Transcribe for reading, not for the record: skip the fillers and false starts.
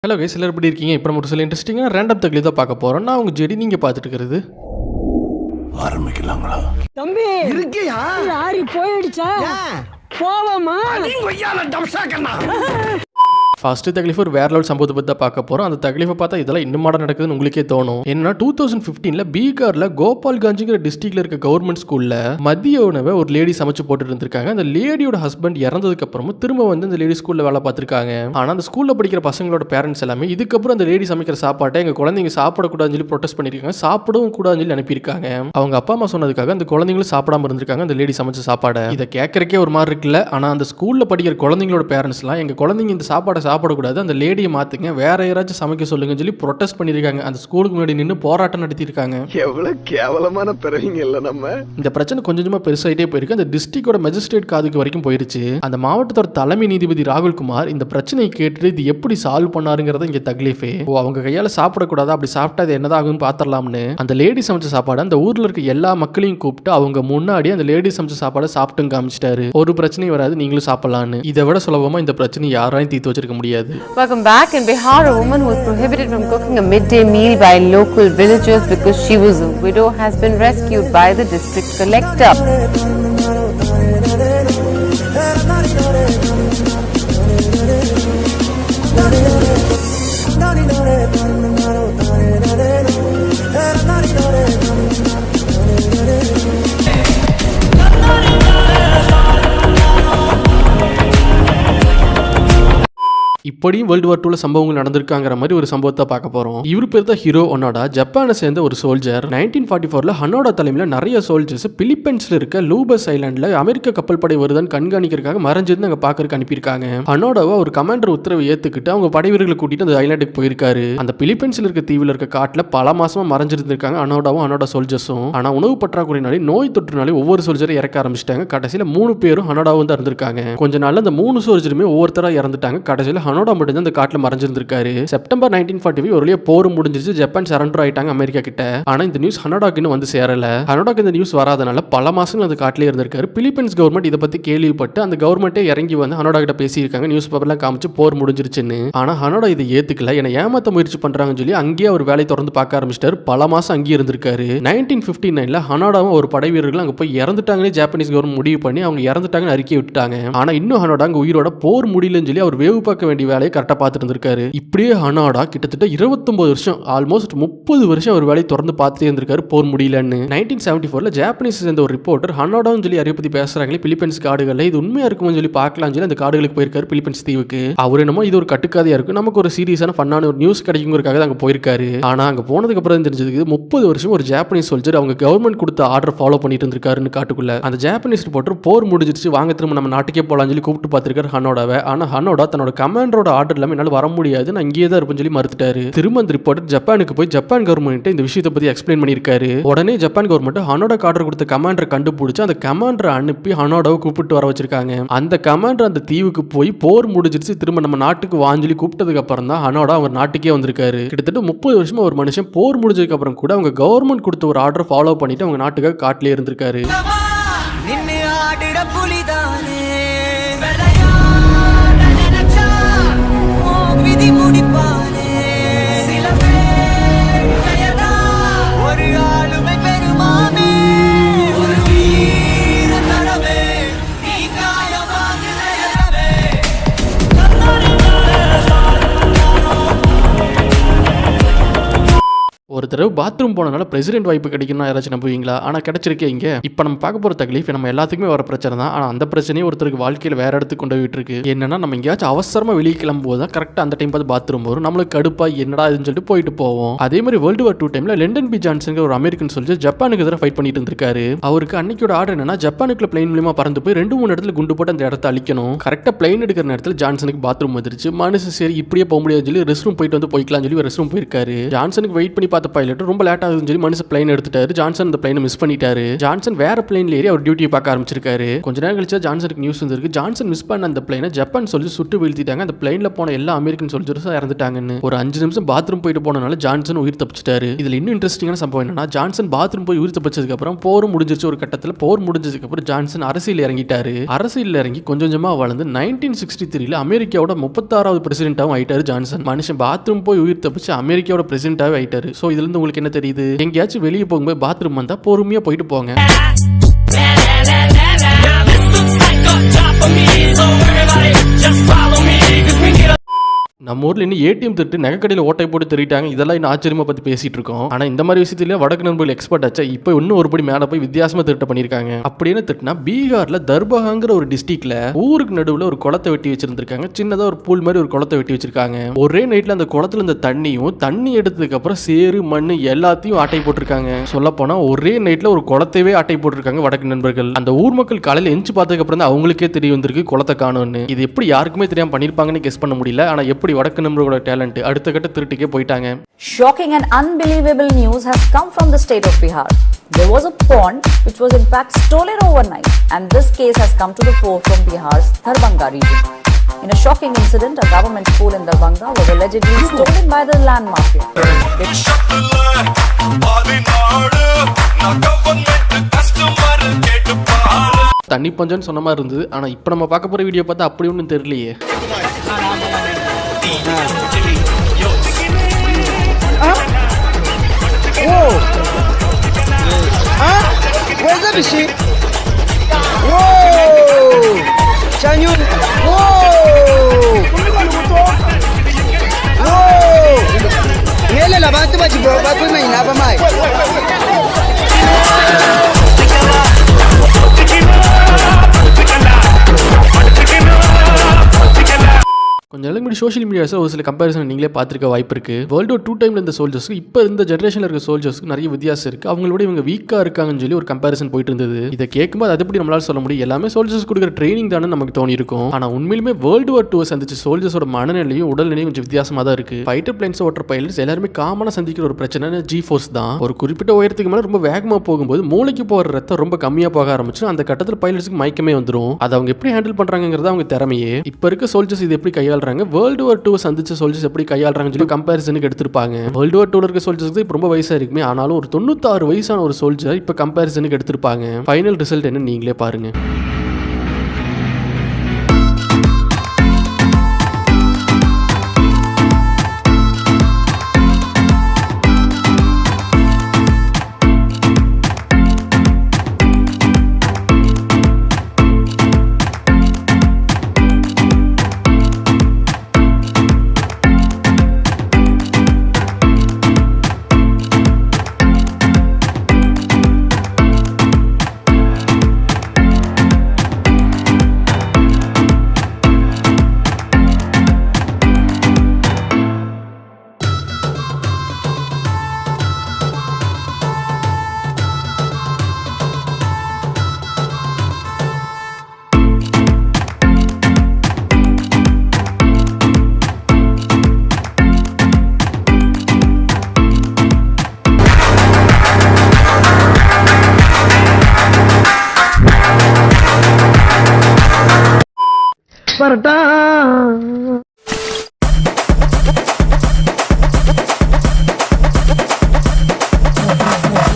Hello guys, எல்லாரும் எப்படி இருக்கீங்க? இப்போ நம்ம ஒரு சில இன்ட்ரெஸ்டிங்கான ரேண்டம் தகவல் தான் பார்க்க போகிறோம். நான் உங்கள் ஜெடி, நீங்கள் பார்த்துட்டு இருக்கிறது ஆரம்பிக்கலாங்களா? தம்பி இருக்கியா? லாரி போயிடுச்சா? போவோமா? ஃபர்ஸ்ட் தகவல் ஒரு வேற லெவல் சம்பவத்தை பற்றி தான் பார்க்க போகிறோம். அந்த தகவலை பார்த்தா இதெல்லாம் இன்னும் மாட நடக்குதுன்னு உங்களுக்கே தோணும். என்னன்னா 2015 பீகாரில் கோபால்கஞ்சுங்கிற டிஸ்ட்ரிக்ட்ல இருக்க கவர்மெண்ட் ஸ்கூலில் மதிய உணவை ஒரு லேடி சமைச்சு போட்டுட்டு இருந்திருக்காங்க. அந்த லேடியோட ஹஸ்பண்ட் இறந்ததுக்கு அப்புறமும் திரும்ப வந்து அந்த லேடி ஸ்கூலில் வேலை பார்த்துருக்காங்க. ஆனால் அந்த ஸ்கூலில் படிக்கிற பசங்களோட பேரண்ட்ஸ் எல்லாமே இதுக்கப்புறம் அந்த லேடி சமைக்கிற சாப்பாட்டை எங்கள் குழந்தைங்க சாப்பிடக்கூடாதுன்னு சொல்லி ப்ரொடெஸ்ட் பண்ணியிருக்காங்க. சாப்பிடவும் கூடாதுன்னு சொல்லி அனுப்பியிருக்காங்க. அவங்க அப்பா அம்மா சொன்னதுக்காக அந்த குழந்தைங்களும் சாப்பிடாம இருந்திருக்காங்க அந்த லேடி சமைச்ச சாப்பாடை. இதை கேட்கறக்கே ஒரு மாதிரி இருக்குல்ல. ஆனால் அந்த ஸ்கூலில் படிக்கிற குழந்தைங்களோட பேரண்ட்ஸ்லாம் எங்கள் குழந்தைங்க இந்த சாப்பாடை சாப்பிடக்கூடாது, அந்த லேடியை மாத்துங்க, வேற யாராச்சும் சமைக்க சொல்லுங்கன்னு சொல்லி ப்ரொடெஸ்ட் பண்ணியிருக்காங்க. அந்த ஸ்கூலுக்கு முன்னாடி நின்று போராட்டம் நடத்தியிருக்காங்க. எவ்வளவு கேவலமான பிறவிங்க இல்ல நம்ம. இந்த பிரச்சனை கொஞ்சம் கொஞ்சமா பெருசாயிட்டே போயிருக்கு. அந்த டிஸ்ட்ரிக்டோட மேஜிஸ்ட்ரேட் காதுக்கு வரைக்கும் போயிருச்சு. அந்த மாவட்டத்தோட தலைமை நீதிபதி ராகுல்குமார் இந்த பிரச்சனையை கேட்டுட்டு இது எப்படி சால்வ் பண்ணாருங்கிறத இங்க தக்லீஃபே. அவங்க கையால சாப்பிடக்கூடாது, அப்படி சாப்பிட்டா அது என்னதான் ஆகும்னு பாத்திரலாம்னு அந்த லேடி சமைச்ச சாப்பாடு அந்த ஊர்ல இருக்க எல்லா மக்களையும் கூப்பிட்டு அவங்க முன்னாடி அந்த லேடி சமைச்ச சாப்பாடை சாப்பிட்டு காமிச்சிட்டாரு. ஒரு பிரச்சனையும் வராது, நீங்களும் சாப்பிடலான்னு. இதை விட சுலபமா இந்த பிரச்சனை யாராலையும் தீர்த்து வச்சிருக்க முடியாது. Welcome back. In Bihar, a woman who was prohibited from cooking a midday meal by local villagers because she was a widow has been rescued by the district collector. இப்படியும் வேர்ல்டு வார் 2 சம்பவங்கள் நடந்திருக்காங்கிற மாதிரி ஒரு சம்பவத்தை பார்க்க போறோம். இவர் பேர் தான் ஹீரோ ஒனோடா. ஜப்பானை சேர்ந்த ஒரு சோல்ஜர். 1944 ஹனோடா தலைமையில் நிறைய சோல்ஜர்ஸ் பிலிப்பைன்ஸ்ல இருக்க லூபஸ் ஐலாண்ட்ல அமெரிக்க கப்பல் படை வருதான்னு கண்காணிக்கிறதுக்காக மறைஞ்சிருந்து அங்க பாக்குறதுக்கு அனுப்பியிருக்காங்க. ஹனோடாவை ஒரு கமாண்டர் உத்தரவை ஏத்துக்கிட்டு அவங்க படை வீரர்களை கூட்டிட்டு அந்த ஐலாண்டுக்கு போயிருக்காரு. அந்த பிலிப்பைன்ஸ்ல இருக்க தீவில் இருக்க காட்டுல பல மாசமா மறைஞ்சிருந்திருக்காங்க ஹனோடாவும் ஹனோடா சோல்ஜர்ஸும். ஆனா உணவு பற்றாக்குறையினாலே நோய் தொற்றுனாலே ஒவ்வொரு சோல்ஜரை இறக்க ஆரம்பிச்சிட்டாங்க. கடைசியில 3 பேரும் ஹனோடாவும் தான் இருந்திருக்காங்க. கொஞ்ச நாள்ல அந்த 3 சோல்ஜருமே ஒவ்வொருத்தரா இறந்துட்டாங்க. கடைசியில ஹனோடா மட்டும் அந்த காட்டுல மறைஞ்சிருந்திருக்காரு. செப்டம்பர் 1945 ஒரு வழியா போர் முடிஞ்சிருச்சு. ஜப்பான் சரண்டர் ஆயிட்டாங்க அமெரிக்கா கிட்ட. ஆனா இந்த நியூஸ் ஹனோடாக்கு இன்னும் வந்து சேரல. ஹனோடாக்கு இந்த நியூஸ் வராதனால பல மாசங்கள் அந்த காட்டிலே இருந்திருக்காரு. பிலிப்பைன்ஸ் கவர்மெண்ட் இதை பத்தி கேள்விப்பட்டு அந்த கவர்மெண்ட்டே இறங்கி வந்து ஹனோடா கிட்ட பேசியிருக்காங்க. நியூஸ் பேப்பர்லாம் காமிச்சு போர் முடிஞ்சிருச்சுன்னு. ஆனா ஹனோடா இதை ஏத்துக்கல. என்ன ஏமாத்த முயற்சி பண்றாங்கன்னு சொல்லி அங்கேயே அவர் வேலையை தொடர்ந்து பார்க்க ஆரம்பிச்சிட்டாரு. பல மாசம் அங்கேயே இருந்திருக்காரு. 1959 ஹனோடாவும் ஒரு படை வீரர்கள் அங்க போய் இறந்துட்டாங்கன்னு ஜப்பானீஸ் கவர்மெண்ட் முடிவு பண்ணி அவங்க இறந்துட்டாங்கன்னு அறிக்கை விட்டுட்டாங்க. ஆனா இன்னும் ஹனோடா அங்க உயிரோட போர் முடியலன்னு சொல்லி அவர் வேவு பார்க்க வேண்டிய வேலையை கரெக்டா பார்த்துட்டு இருந்திருக்காரு. இப்படியே ஹனோடா கிட்டத்தட்ட 29 வருஷம், ஆல்மோஸ்ட் 30 வருஷம் ஒரு வேலையை தொடர்ந்து பார்த்துட்டே இருந்திருக்காரு போர் முடியலன்னு. 1974 ஜாப்பனீஸ் சேர்ந்த ஒரு ரிப்போர்ட்டர் ஹனோடான்னு சொல்லி அறிய பத்தி பேசுறாங்களே பிலிப்பைன்ஸ் காடுகள்ல, இது உண்மையா இருக்கும்னு சொல்லி பார்க்கலாம் சொல்லி அந்த காடுகளுக்கு போயிருக்காரு பிலிப்பைன்ஸ் தீவுக்கு. அவர் என்னமோ இது ஒரு கட்டுக்காதையா இருக்கும், நமக்கு ஒரு சீரியஸான ஃபன்னான ஒரு நியூஸ் கிடைக்குங்கிறதுக்காக அங்க போயிருக்காரு. ஆனா அங்க போனதுக்கு அப்புறம் தெரிஞ்சதுக்கு 30 வருஷம் ஒரு ஜாப்பனீஸ் சோல்ஜர் அவங்க கவர்மெண்ட் கொடுத்த ஆர்டர் ஃபாலோ பண்ணிட்டு இருந்திருக்காருன்னு காட்டுக்குள்ள. அந்த ஜாப்பனீஸ் ரிப்போர்ட்டர் போர் முடிஞ்சிருச்சு, வாங்க திரும்ப நம்ம நாட்டுக்கே போலாம்னு சொல்லி கூப்பிட்டு பார்த்திருக்காரு ஹனோடாவை. ஆனா ஹனோடா தன்னோட கமாண்டரோட ஆர்டர் இல்லாம என்னால வர முடியாது, நான் இங்கேயே தான் இருப்பேன்னு சொல்லி மறுத்துட்டாரு. திரும்ப அந்த ரிப்போர்ட்டர் ஜப்பானுக்கு போய் ஜப்பான் கவர்மெண்ட் இந்த விஷயத்தை பத்தி எக்ஸ்பிளைன் பண்ணியிருக்காரு. உடனே ஜப்பான் கவர்மெண்ட் ஹனோடா ஆர்டர் கொடுத்த கமாண்டரை கண்டுபிடிச்சு அந்த கமாண்டரை அனுப்பி ஹனோடாவை கூப்பிட்டு வர வச்சிருக்காங்க. அந்த கமாண்டர் அந்த தீவுக்கு போய் போர் முடிஞ்சிருச்சு திரும்ப நம்ம நாட்டுக்கு வாஞ்சலி கூப்பிட்டதுக்கு அப்புறம் தான் ஹனோடா அவர் நாட்டுக்கே வந்திருக்காரு. கிட்டத்தட்ட 30 வருஷமா ஒரு மனுஷன் போர் முடிஞ்சதுக்கு அப்புறம் கூட அவங்க கவர்மெண்ட் கொடுத்த ஒரு ஆர்டர் ஃபாலோ பண்ணிட்டு அவங்க நாட்டுக்காக காட்டிலே இருந்திருக்காரு. ஒரு தடவை பாத்ரூம் போனனால பிரசிடென்ட் வாய்ப்பு கிடைக்கும்னா யாராச்சும் நம்புவீங்களா? ஆனால் கிடைச்சிருக்கே இங்க. இப்போ நம்ம பார்க்க போகிற தக்லீஃப் நம்ம எல்லாத்துக்குமே வர பிரச்சனை தான். ஆனால் அந்த பிரச்சனையே ஒருத்தருக்கு வாழ்க்கையில் வேற இடத்துக்கு கொண்டு போயிட்டு இருக்கு. என்னன்னா நம்ம எங்கேயாச்சும் அவசரமாக வெளியே கிளம்பும் போது தான் கரெக்டாக அந்த டைம் பார்த்து பாத்ரூம் வரும். நம்மளுக்கு கடுப்பா என்னடா இதுன்னு சொல்லிட்டு போயிட்டு போவோம். அதே மாதிரி வேர்ல்டு வார் 2 டைம்ல லண்டன் பி ஜான்சன் ஒரு அமெரிக்கன் சோல்ஜர் ஜப்பானுக்கு எதிராக ஃபைட் பண்ணிட்டு இருந்திருக்காரு. அவருக்கு அன்னைக்கோட ஆர்டர் என்னன்னா ஜப்பானுக்குள்ள பிளைன் மூலமா பறந்து போய் 2-3 இடத்துல குண்டு போட்டு அந்த இடத்த அழிக்கணும். கரெக்டாக பிளைன் எடுக்கிற நேரத்தில் ஜான்சனுக்கு பாத்ரூம் வந்துருச்சு. மனுஷன் சரி இப்படியே போக முடியாது சொல்லி ரெஸ்ட் ரூம் போயிட்டு வந்து போய்க்கலாம் சொல்லி ரெஸ்ட் ரூம் போயிருக்காரு. ஜான்சனுக்கு வெயிட் பண்ணி பார்த்த அந்த பைலட் ரொம்ப லேட் ஆகுதுன்னு சொல்லி மனுஷன் பிளைன் எடுத்துட்டாரு. ஜான்சன் அந்த பிளைனை மிஸ் பண்ணிட்டாரு. ஜான்சன் வேற பிளைன்ல ஏறி அவர் டியூட்டியை பார்க்க ஆரம்பிச்சிருக்காரு. கொஞ்ச நேரம் கழிச்சு ஜான்சனுக்கு நியூஸ் வந்திருக்கு. ஜான்சன் மிஸ் பண்ண அந்த பிளைனை ஜப்பான் சொல்லி சுட்டு வீழ்த்திட்டாங்க. அந்த பிளைன்ல போன எல்லா அமெரிக்கன் சோல்ஜர்ஸும் இறந்துட்டாங்கன்னு. ஒரு 5 நிமிஷம் பாத்ரூம் போயிட்டு போனனால ஜான்சன் உயிர் தப்பிச்சிட்டாரு. இதுல இன்னும் இன்ட்ரெஸ்டிங்கான சம்பவம் என்னன்னா, ஜான்சன் பாத்ரூம் போய் உயிர் தப்பிச்சதுக்கு அப்புறம் போர் முடிஞ்சிருச்சு. ஒரு கட்டத்தில் போர் முடிஞ்சதுக்கு அப்புறம் ஜான்சன் அரசியல் இறங்கிட்டாரு. அரசியல் இறங்கி கொஞ்சம் கொஞ்சமா வளர்ந்து 1963 அமெரிக்காவோட 36வது பிரசிடென்ட்டாவும் ஆயிட்டாரு ஜான்சன். மனுஷன் பாத்ரூம் போய் உயிர் தப்பிச்சு அமெரிக்காவோட பிரசிடென்ட்டாவே ஆயிட்டாரு. சோ இதுல இருந்து உங்களுக்கு என்ன தெரியுது? எங்கேயாச்சும் வெளியே போகும்போது பாத்ரூம் வந்தா பொறுமையா போயிட்டு போங்க. நம்ம ஊர்ல இன்னும் ஏடிஎம் திருட்டு நகைக்கடையில் ஓட்டை போட்டு திருட்டாங்க. இதெல்லாம் இன்னும் ஆச்சரியமா பத்தி பேசிட்டு இருக்கோம். ஆனா இந்த மாதிரி விஷயத்துல வடக்கு நண்பர்கள் எக்ஸ்பர்ட் ஆச்சா. இப்போ இன்னும் ஒரு படி மேல போய் வித்தியாசமா திருட்ட பண்ணிருக்காங்க. அப்படின்னு திருட்டுனா பீகார்ல தர்பகாங்கிற ஒரு டிஸ்ட்ரிக்ட்ல ஊருக்கு நடுவுல ஒரு குளத்தை வெட்டி வச்சிருந்திருக்காங்க. சின்னதா ஒரு பூல் மாதிரி ஒரு குளத்தை வெட்டி வச்சிருக்காங்க. ஒரே நைட்ல அந்த குளத்துல இந்த தண்ணி எடுத்ததுக்கு அப்புறம் சேறு மண்ணு எல்லாத்தையும் ஆட்டை போட்டிருக்காங்க. சொல்ல போனா ஒரே நைட்ல ஒரு குளத்தையே ஆட்டை போட்டிருக்காங்க வடக்கு நண்பர்கள். அந்த ஊர் மக்கள் காலையில எஞ்சி பார்த்ததுக்கு அப்புறம் தான் அவங்களுக்கே தெரிய வந்திருக்கு குளத்தை காணும்னு. இது எப்படி யாருக்குமே தெரியாம பண்ணிருப்பாங்கன்னு கெஸ் பண்ண முடியல. ஆனா எப்படி வடக்கு நண்பர்களோட டேலண்ட் அடுத்த கட்ட திருட்டுக்கே போயிட்டாங்க. Shocking and unbelievable news has come from the state of Bihar. There was a pond which was in fact stolen overnight, and this case has come to the fore from Bihar's Darbhanga region. In a shocking incident, a government pool in Darbhanga was allegedly stolen by the land mafia. தண்ணி பஞ்சம்னு சொன்ன மாதிரி இருந்தது. ஆனா இப்ப நம்ம பார்க்க போற video பார்த்தா அப்படி ஒன்றும் தெரியலையே. Where's the machine? Whoa! Chanyun! Whoa! Whoa! Ngele la batu ba chibo ba ku mai na ba mai. கொஞ்சம் நாளைக்கு முன்னாடி சோஷியல் மீடியாஸில் ஒரு சில கம்பேரிசன் நீங்களே பார்த்துருக்க வாய்ப்பு இருக்கு. வேர்ல்டு வார் 2 டைம்ல இந்த சோல்ஜர்ஸ்க்கு இப்போ இந்த ஜென்ரேஷனில் இருக்க சோல்ஜர்ஸ்க்கு நிறைய வித்தியாசம் இருக்கு. அவங்களோட இவங்க வீக்காக இருக்காங்கன்னு சொல்லி ஒரு கம்பேரிசன் போயிட்டு இருந்தது. இதை கேட்கும்போது அது எப்படி நம்மளால சொல்ல முடியும்? எல்லாமே சோல்ஜர்ஸ் கொடுக்குற ட்ரைனிங் தானே நமக்கு தோணி இருக்கும். ஆனால் உண்மையிலுமே வேர்ல்டு வார் 2 சந்திச்ச சோல்ஜர்ஸோட மனநிலையும் உடல்நிலையும் கொஞ்சம் வித்தியாசமாக தான் இருக்கு. ஃபைட்டர் பிளைன்ஸ் ஓட்டுற பைலட்ஸ் எல்லாருமே காமனாக சந்திக்கிற ஒரு பிரச்சனை ஜி ஃபோர்ஸ் தான். ஒரு குறிப்பிட்ட உயரத்துக்கு மேலே ரொம்ப வேகமாக போகும்போது மூளைக்கு போகிற ரத்தம் ரொம்ப கம்மியாக போக ஆரம்பிச்சு அந்த கட்டத்தில் பைலட்ஸ்க்கு மயக்கமே வந்துடும். அதை அவங்க எப்படி ஹேண்டில் பண்றாங்கிறது அவங்க திறமையே. இப்போ இருக்க சோல்ஜர்ஸ் இது எப்படி கையாளுறாங்க, வேர்ல்டு வார் 2 சந்திச்ச சோல்ஜர்ஸ் எப்படி கையாளுறாங்கன்னு சொல்லி கம்பேரிசனுக்கு எடுத்திருப்பாங்க. வேர்ல்டு வார் 2 இருக்க சோல்ஜர்ஸ் இப்போ ரொம்ப வயசா இருக்குமே, ஆனாலும் ஒரு 96 வயசான ஒரு சோல்ஜர் இப்போ கம்பேரிசனுக்கு எடுத்திருப்பாங்க. ஃபைனல் ரிசல்ட் என்ன நீங்களே பாருங்க. பரட்டா